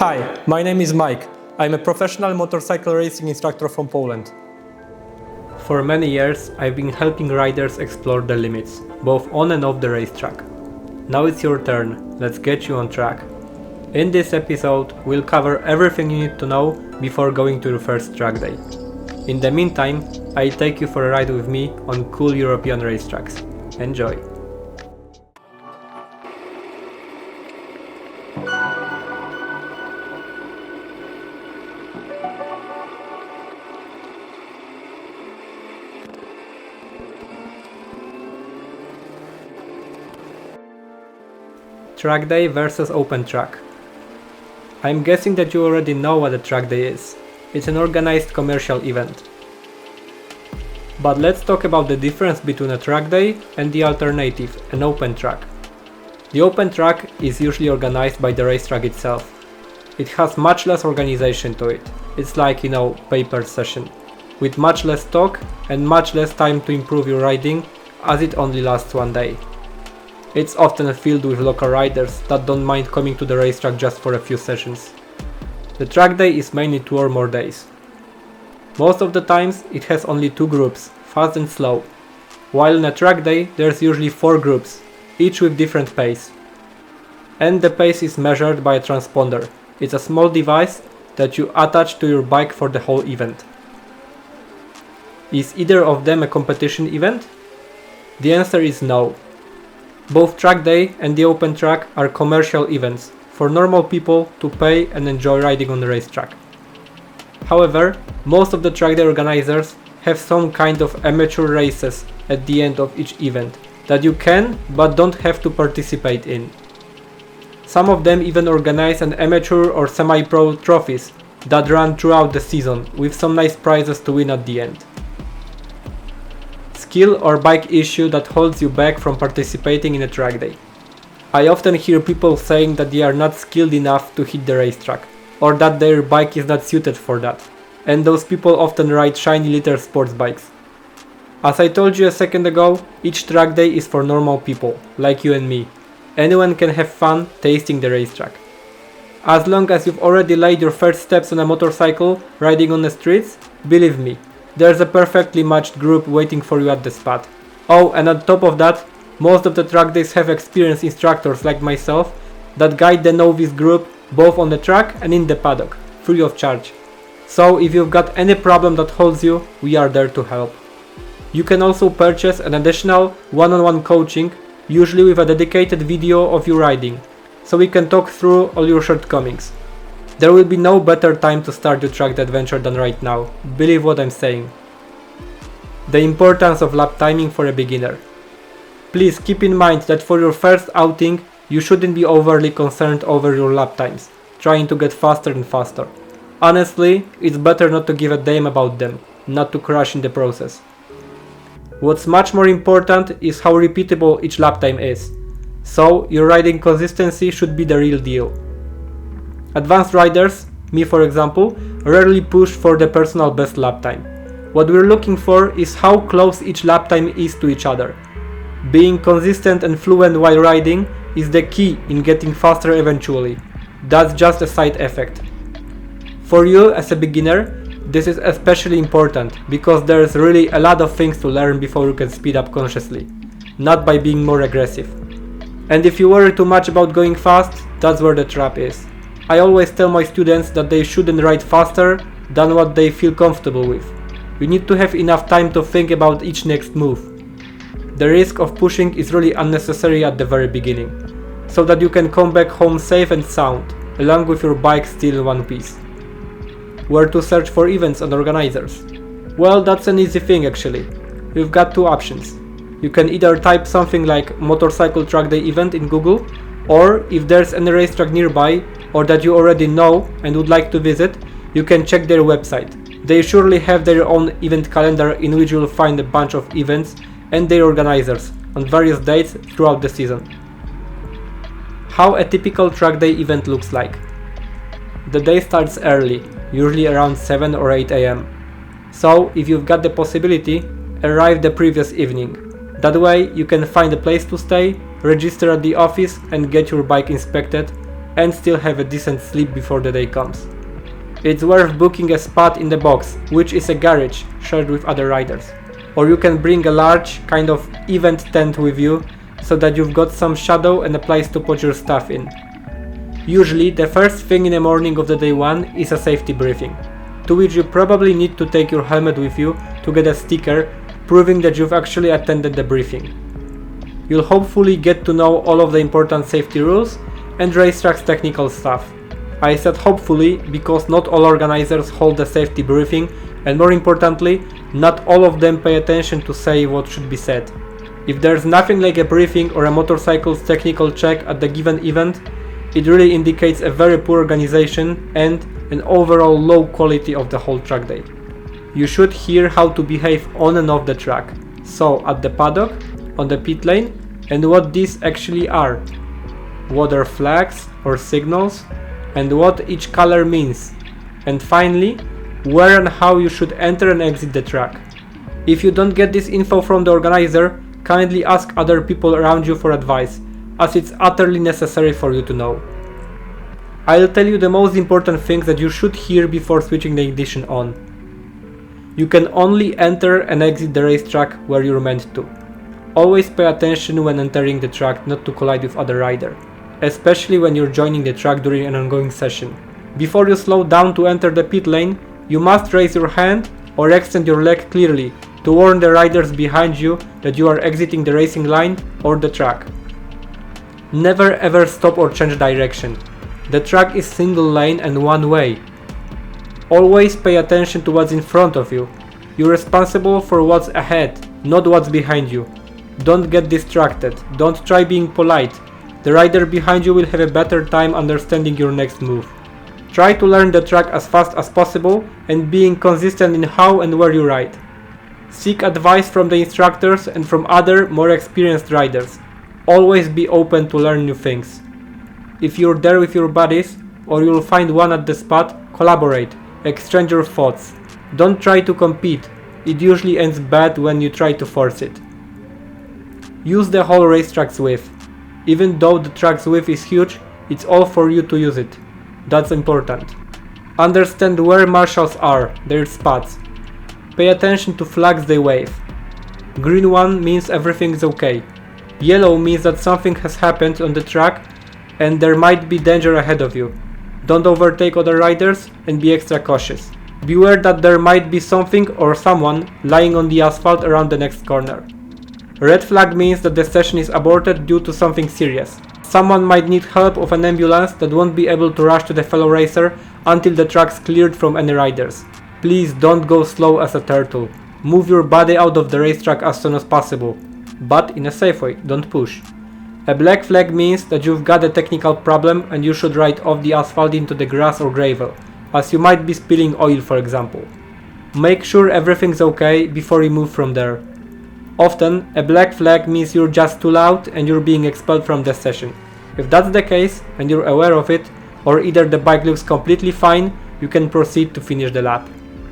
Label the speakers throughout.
Speaker 1: Hi, my name is Mike. I'm a professional motorcycle racing instructor from Poland. For many years, I've been helping riders explore the limits, both on and off the racetrack. Now it's your turn, let's get you on track. In this episode, we'll cover everything you need to know before going to your first track day. In the meantime, I'll take you for a ride with me on cool European racetracks. Enjoy! Track day versus open track. I'm guessing that you already know what a track day is. It's an organized commercial event. But let's talk about the difference between a track day and the alternative, an open track. The open track is usually organized by the racetrack itself. It has much less organization to it. It's like, paper session, with much less talk and much less time to improve your riding, as it only lasts one day. It's often filled with local riders that don't mind coming to the racetrack just for a few sessions. The track day is mainly 2 or more days. Most of the times it has only 2 groups, fast and slow, while in a track day there's usually 4 groups, each with different pace. And the pace is measured by a transponder. It's a small device that you attach to your bike for the whole event. Is either of them a competition event? The answer is no. Both track day and the open track are commercial events for normal people to pay and enjoy riding on the racetrack. However, most of the track day organizers have some kind of amateur races at the end of each event that you can but don't have to participate in. Some of them even organize an amateur or semi-pro trophies that run throughout the season with some nice prizes to win at the end. Skill or bike issue that holds you back from participating in a track day. I often hear people saying that they are not skilled enough to hit the racetrack, or that their bike is not suited for that, and those people often ride shiny little sports bikes. As I told you a second ago, each track day is for normal people, like you and me. Anyone can have fun tasting the racetrack. As long as you've already laid your first steps on a motorcycle riding on the streets, believe me, there's a perfectly matched group waiting for you at the spot. Oh, and on top of that, most of the track days have experienced instructors like myself that guide the novice group both on the track and in the paddock, free of charge. So if you've got any problem that holds you, we are there to help. You can also purchase an additional one-on-one coaching, usually with a dedicated video of you riding, so we can talk through all your shortcomings. There will be no better time to start your track adventure than right now, believe what I'm saying. The importance of lap timing for a beginner. Please keep in mind that for your first outing, you shouldn't be overly concerned over your lap times, trying to get faster and faster. Honestly, it's better not to give a damn about them, not to crash in the process. What's much more important is how repeatable each lap time is. So, your riding consistency should be the real deal. Advanced riders, me for example, rarely push for the personal best lap time. What we're looking for is how close each lap time is to each other. Being consistent and fluent while riding is the key in getting faster eventually. That's just a side effect. For you as a beginner, this is especially important because there's really a lot of things to learn before you can speed up consciously, not by being more aggressive. And if you worry too much about going fast, that's where the trap is. I always tell my students that they shouldn't ride faster than what they feel comfortable with. You need to have enough time to think about each next move. The risk of pushing is really unnecessary at the very beginning, so that you can come back home safe and sound, along with your bike still in one piece. Where to search for events and organizers? Well, that's an easy thing actually. You've got 2 options. You can either type something like motorcycle track day event in Google, or if there's any racetrack nearby or that you already know and would like to visit, you can check their website. They surely have their own event calendar in which you'll find a bunch of events and their organizers on various dates throughout the season. How a typical track day event looks like. The day starts early, usually around 7 or 8 am. So if you've got the possibility, arrive the previous evening. That way you can find a place to stay, register at the office and get your bike inspected, and still have a decent sleep before the day comes. It's worth booking a spot in the box, which is a garage shared with other riders. Or you can bring a large, kind of event tent with you, so that you've got some shadow and a place to put your stuff in. Usually, the first thing in the morning of the day one is a safety briefing, to which you probably need to take your helmet with you to get a sticker proving that you've actually attended the briefing. You'll hopefully get to know all of the important safety rules and racetrack's technical stuff. I said hopefully because not all organizers hold a safety briefing, and more importantly, not all of them pay attention to say what should be said. If there's nothing like a briefing or a motorcycle's technical check at the given event, it really indicates a very poor organization and an overall low quality of the whole track day. You should hear how to behave on and off the track, so at the paddock, on the pit lane, and what these actually are. What are flags or signals, and what each color means, and finally, where and how you should enter and exit the track. If you don't get this info from the organizer, kindly ask other people around you for advice, as it's utterly necessary for you to know. I'll tell you the most important things that you should hear before switching the ignition on. You can only enter and exit the racetrack where you're meant to. Always pay attention when entering the track not to collide with other rider, especially when you're joining the track during an ongoing session. Before you slow down to enter the pit lane, you must raise your hand or extend your leg clearly to warn the riders behind you that you are exiting the racing line or the track. Never ever stop or change direction. The track is single lane and one way. Always pay attention to what's in front of you. You're responsible for what's ahead, not what's behind you. Don't get distracted. Don't try being polite. The rider behind you will have a better time understanding your next move. Try to learn the track as fast as possible and being consistent in how and where you ride. Seek advice from the instructors and from other, more experienced riders. Always be open to learn new things. If you're there with your buddies, or you'll find one at the spot, collaborate, exchange your thoughts. Don't try to compete, it usually ends bad when you try to force it. Use the whole racetrack's width. Even though the track's width is huge, it's all for you to use it. That's important. Understand where marshals are, their spots. Pay attention to flags they wave. Green one means everything is okay. Yellow means that something has happened on the track and there might be danger ahead of you. Don't overtake other riders and be extra cautious. Beware that there might be something or someone lying on the asphalt around the next corner. Red flag means that the session is aborted due to something serious. Someone might need help of an ambulance that won't be able to rush to the fellow racer until the track's cleared from any riders. Please don't go slow as a turtle. Move your body out of the racetrack as soon as possible. But in a safe way, don't push. A black flag means that you've got a technical problem and you should ride off the asphalt into the grass or gravel, as you might be spilling oil for example. Make sure everything's okay before you move from there. Often, a black flag means you're just too loud and you're being expelled from the session. If that's the case and you're aware of it, or either the bike looks completely fine, you can proceed to finish the lap.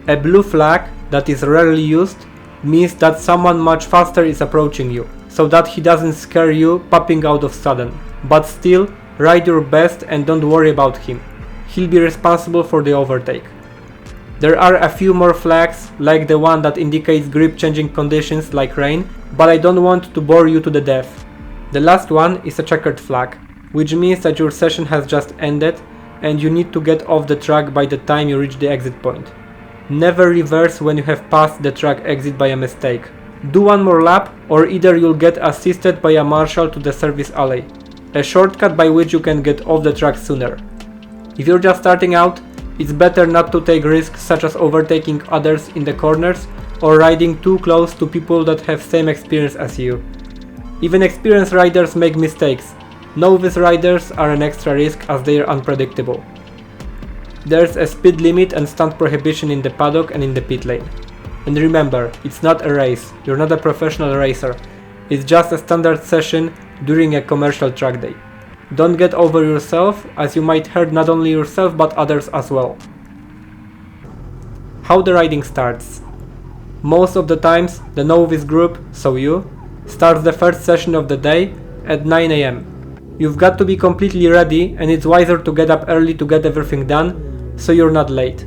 Speaker 1: A blue flag, that is rarely used, means that someone much faster is approaching you, so that he doesn't scare you popping out of sudden. But still, ride your best and don't worry about him. He'll be responsible for the overtake. There are a few more flags, like the one that indicates grip changing conditions like rain, but I don't want to bore you to the death. The last one is a checkered flag, which means that your session has just ended and you need to get off the track by the time you reach the exit point. Never reverse when you have passed the track exit by a mistake. Do one more lap, or either you'll get assisted by a marshal to the service alley, a shortcut by which you can get off the track sooner. If you're just starting out, it's better not to take risks such as overtaking others in the corners or riding too close to people that have same experience as you. Even experienced riders make mistakes. Novice riders are an extra risk as they are unpredictable. There's a speed limit and stunt prohibition in the paddock and in the pit lane. And remember, it's not a race, you're not a professional racer, it's just a standard session during a commercial track day. Don't get over yourself, as you might hurt not only yourself but others as well. How the riding starts. Most of the times, the novice group, so you, starts the first session of the day at 9 AM. You've got to be completely ready, and it's wiser to get up early to get everything done, so you're not late.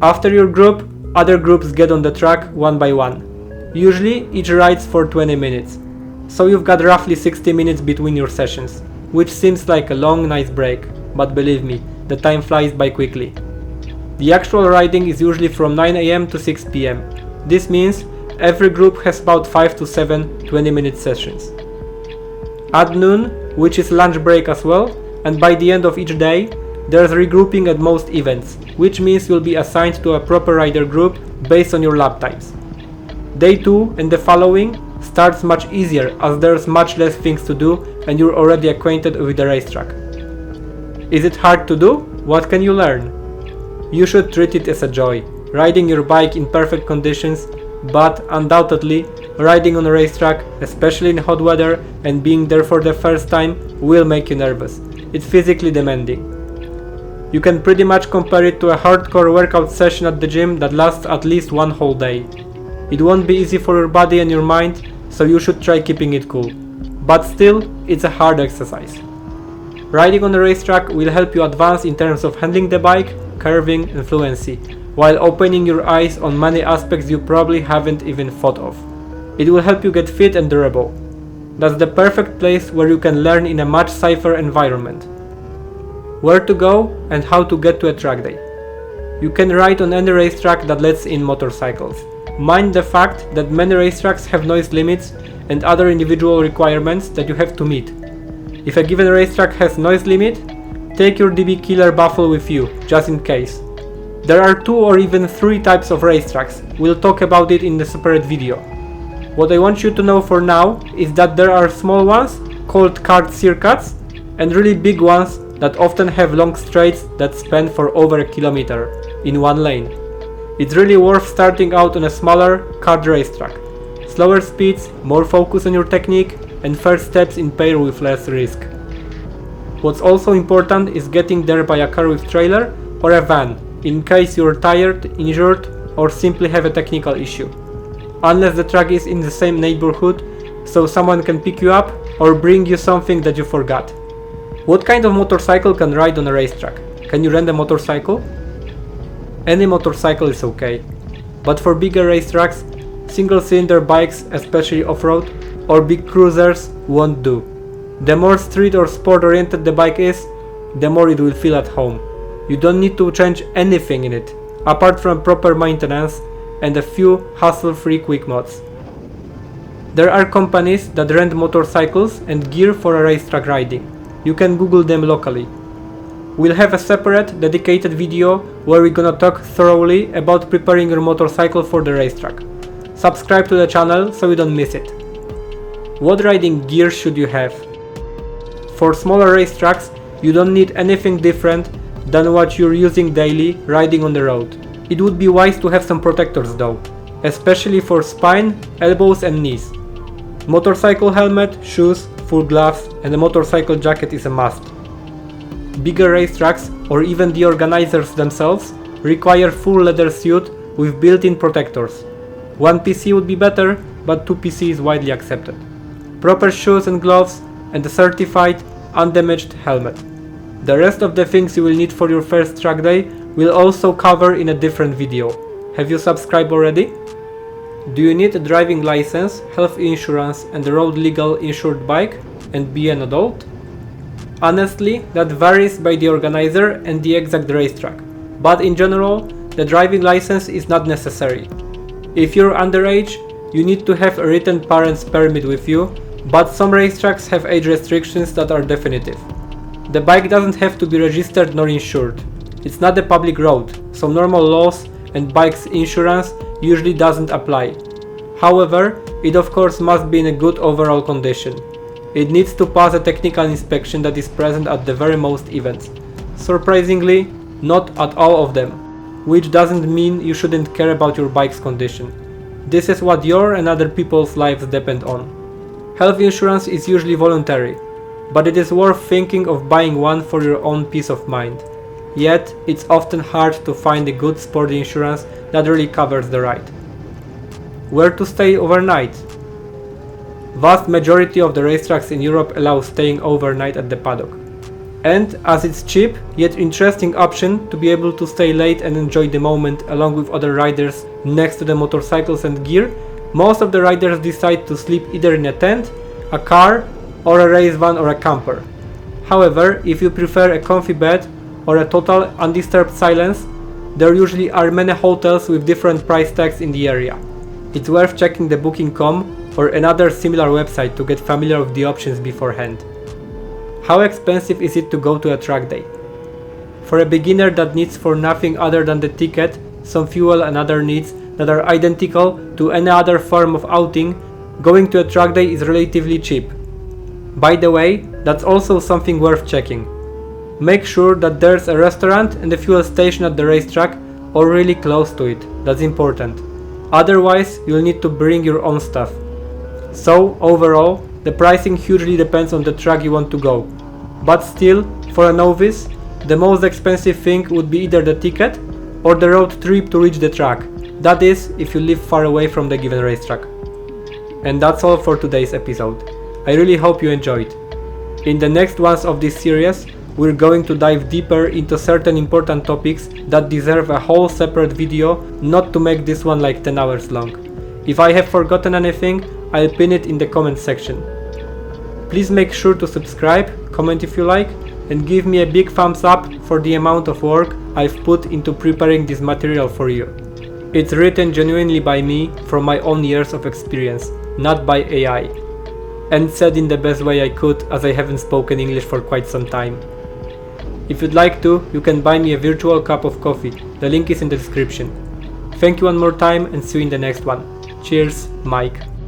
Speaker 1: After your group, other groups get on the track one by one. Usually each rides for 20 minutes, so you've got roughly 60 minutes between your sessions, which seems like a long, nice break, but believe me, the time flies by quickly. The actual riding is usually from 9 AM to 6 PM. This means every group has about 5 to 7 20-minute sessions. At noon, which is lunch break as well, and by the end of each day, there's regrouping at most events, which means you'll be assigned to a proper rider group based on your lap times. Day 2 and the following starts much easier as there's much less things to do and you're already acquainted with the racetrack. Is it hard to do? What can you learn? You should treat it as a joy, riding your bike in perfect conditions, but undoubtedly, riding on a racetrack, especially in hot weather and being there for the first time, will make you nervous. It's physically demanding. You can pretty much compare it to a hardcore workout session at the gym that lasts at least one whole day. It won't be easy for your body and your mind, so you should try keeping it cool. But still, it's a hard exercise. Riding on a racetrack will help you advance in terms of handling the bike, curving, and fluency, while opening your eyes on many aspects you probably haven't even thought of. It will help you get fit and durable. That's the perfect place where you can learn in a much safer environment. Where to go and how to get to a track day. You can ride on any racetrack that lets in motorcycles. Mind the fact that many racetracks have noise limits and other individual requirements that you have to meet. If a given racetrack has noise limit, take your DB killer baffle with you, just in case. There are 2 or even 3 types of racetracks. We'll talk about it in a separate video. What I want you to know for now is that there are small ones called kart circuits and really big ones that often have long straights that span for over a kilometer in one lane. It's really worth starting out on a smaller kart racetrack. Slower speeds, more focus on your technique, and first steps in pair with less risk. What's also important is getting there by a car with trailer or a van, in case you're tired, injured, or simply have a technical issue. Unless the track is in the same neighborhood, so someone can pick you up or bring you something that you forgot. What kind of motorcycle can ride on a racetrack? Can you rent a motorcycle? Any motorcycle is okay, but for bigger racetracks, single-cylinder bikes, especially off-road, or big cruisers won't do. The more street or sport-oriented the bike is, the more it will feel at home. You don't need to change anything in it, apart from proper maintenance and a few hassle-free quick mods. There are companies that rent motorcycles and gear for a racetrack riding. You can Google them locally. We'll have a separate, dedicated video where we're gonna talk thoroughly about preparing your motorcycle for the racetrack. Subscribe to the channel so you don't miss it. What riding gear should you have? For smaller racetracks, you don't need anything different than what you're using daily riding on the road. It would be wise to have some protectors though, especially for spine, elbows and knees. Motorcycle helmet, shoes, full gloves and a motorcycle jacket is a must. Bigger racetracks, or even the organizers themselves, require full leather suit with built-in protectors. 1 PC would be better, but 2 PC is widely accepted. Proper shoes and gloves and a certified, undamaged helmet. The rest of the things you will need for your first track day we'll also cover in a different video. Have you subscribed already? Do you need a driving license, health insurance and a road legal insured bike and be an adult? Honestly, that varies by the organizer and the exact racetrack, but in general, the driving license is not necessary. If you're underage, you need to have a written parent's permit with you, but some racetracks have age restrictions that are definitive. The bike doesn't have to be registered nor insured. It's not a public road, so normal laws and bike's insurance usually doesn't apply. However, it of course must be in a good overall condition. It needs to pass a technical inspection that is present at the very most events. Surprisingly, not at all of them, which doesn't mean you shouldn't care about your bike's condition. This is what your and other people's lives depend on. Health insurance is usually voluntary, but it is worth thinking of buying one for your own peace of mind. Yet, it's often hard to find a good sporty insurance that really covers the ride. Where to stay overnight? Vast majority of the racetracks in Europe allow staying overnight at the paddock. And as it's cheap yet interesting option to be able to stay late and enjoy the moment along with other riders next to the motorcycles and gear, most of the riders decide to sleep either in a tent, a car, or a race van or a camper. However, if you prefer a comfy bed or a total undisturbed silence, there usually are many hotels with different price tags in the area. It's worth checking the booking.com or another similar website to get familiar with the options beforehand. How expensive is it to go to a track day? For a beginner that needs for nothing other than the ticket, some fuel and other needs that are identical to any other form of outing, going to a track day is relatively cheap. By the way, that's also something worth checking. Make sure that there's a restaurant and a fuel station at the racetrack or really close to it, that's important. Otherwise, you'll need to bring your own stuff. So, overall, the pricing hugely depends on the track you want to go. But still, for a novice, the most expensive thing would be either the ticket or the road trip to reach the track. That is, if you live far away from the given racetrack. And that's all for today's episode. I really hope you enjoyed. In the next ones of this series, we're going to dive deeper into certain important topics that deserve a whole separate video, not to make this one like 10 hours long. If I have forgotten anything, I'll pin it in the comment section. Please make sure to subscribe, comment if you like, and give me a big thumbs up for the amount of work I've put into preparing this material for you. It's written genuinely by me from my own years of experience, not by AI. And said in the best way I could, as I haven't spoken English for quite some time. If you'd like to, you can buy me a virtual cup of coffee, the link is in the description. Thank you one more time and see you in the next one. Cheers, Mike.